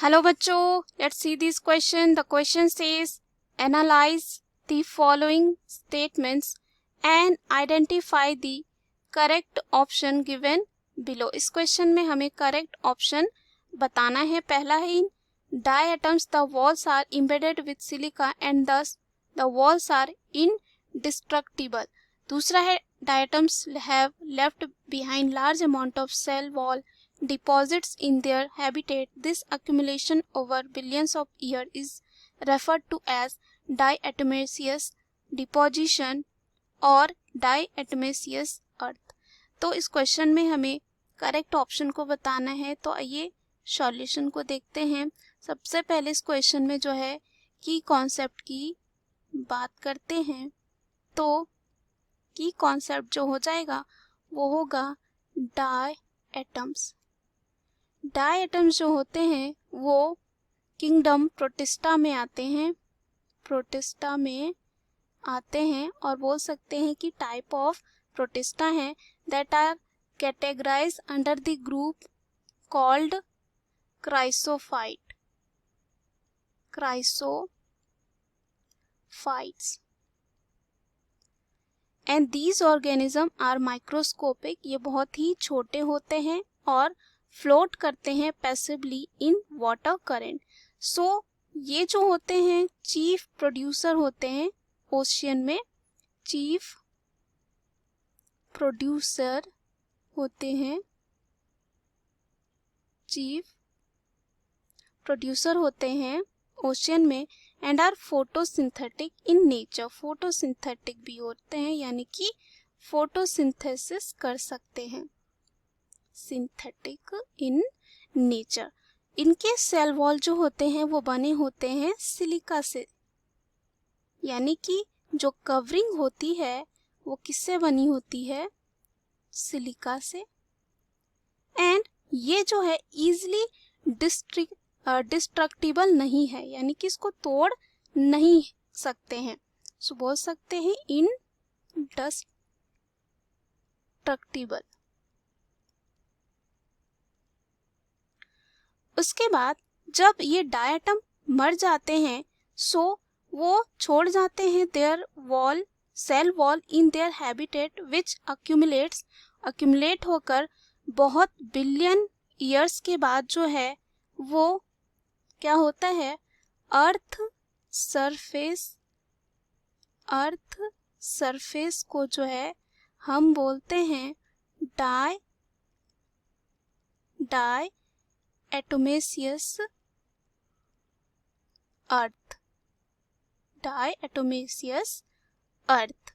Hello बच्चों, let's see this question. The question says analyse the following statements and identify the correct option given below. इस question में हमें correct option बताना है. पहला है in diatoms the walls are embedded with silica and thus the walls are indestructible. दूसरा है diatoms have left behind large amount of cell wall deposits in their habitat. This accumulation over billions of years is referred to as diatomaceous deposition और diatomaceous earth. तो इस question में हमें correct option को बताना है. तो आइए सॉल्यूशन को देखते हैं. सबसे पहले इस क्वेश्चन में जो है की कॉन्सेप्ट की बात करते हैं. तो की कॉन्सेप्ट जो हो जाएगा वो होगा डाई एटम्स. डाई एटम्स जो होते हैं वो किंगडम प्रोटिस्टा में आते हैं. प्रोटिस्टा में आते हैं और बोल सकते हैं कि टाइप ऑफ प्रोटिस्टा हैं that are categorise under the group called chrysophyte. Chrysophytes and these organism are microscopic. ये बहुत ही छोटे होते हैं और फ्लोट करते हैं पैसिवली इन वाटर करेंट. सो ये जो होते हैं चीफ प्रोड्यूसर होते हैं ओशियन में. चीफ प्रोड्यूसर होते हैं ओशियन में and are photosynthetic in nature. Photosynthetic भी होते हैं यानी कि फोटोसिंथेसिस कर सकते हैं. Synthetic in nature. इनके सेल वॉल जो होते हैं वो बने होते हैं सिलिका से, यानी कि जो कवरिंग होती है वो किससे बनी होती है? सिलिका से. एंड ये जो है इजीली डिस्ट्रक्टिबल नहीं है, यानी कि इसको तोड़ नहीं सकते हैं. सो बोल सकते हैं इनडिस्ट्रक्टिबल. उसके बाद जब ये डायटम मर जाते हैं सो वो छोड़ जाते हैं their wall cell wall in their habitat which accumulate होकर बहुत बिलियन ईयर्स के बाद जो है वो क्या होता है? अर्थ सरफेस को जो है हम बोलते हैं diatomaceous earth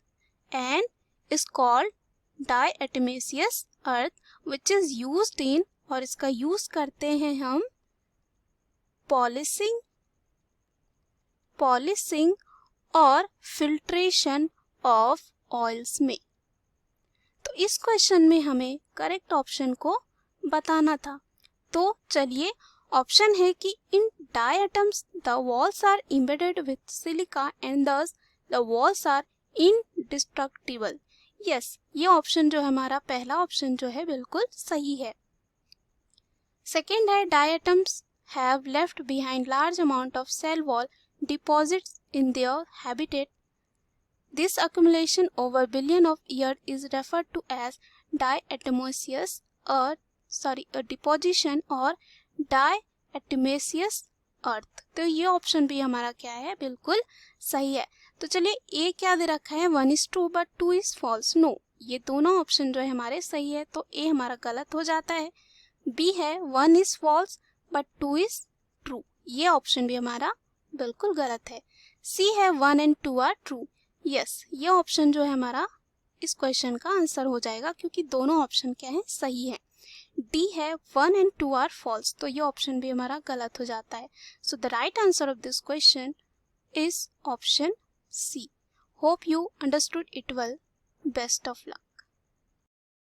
and is called diatomaceous earth which is used in, और इसका यूज करते हैं हम पॉलिशिंग और फिल्ट्रेशन ऑफ ऑयल्स में. तो इस क्वेश्चन में हमें करेक्ट ऑप्शन को बताना था. तो चलिए ऑप्शन है कि in diatoms the walls are embedded with silica and thus the walls are indestructible. Yes, ये ऑप्शन जो है हमारा पहला ऑप्शन जो है बिल्कुल सही है. सेकेंड है diatoms have left behind large amount of cell wall deposits in their habitat. This accumulation over billion of years is referred to as diatomaceous deposition और diatomaceous अर्थ. तो ये ऑप्शन भी हमारा क्या है? बिल्कुल सही है. तो चलिए ए क्या दे रखा है? 1 is true but 2 is false. No, ये दोनों ऑप्शन जो है हमारे सही है, तो ए हमारा गलत हो जाता है. बी है 1 is false but 2 is true. ये ऑप्शन भी हमारा बिल्कुल गलत है. सी है 1 and 2 are true. यस, ये ऑप्शन जो है हमारा इस क्वेश्चन का आंसर हो जाएगा क्योंकि दोनों ऑप्शन क्या है? सही है. डी है 1 and 2 are false. तो ये ऑप्शन भी हमारा गलत हो जाता है. So the right answer of this question is option C. Hope you understood it well. Best of luck.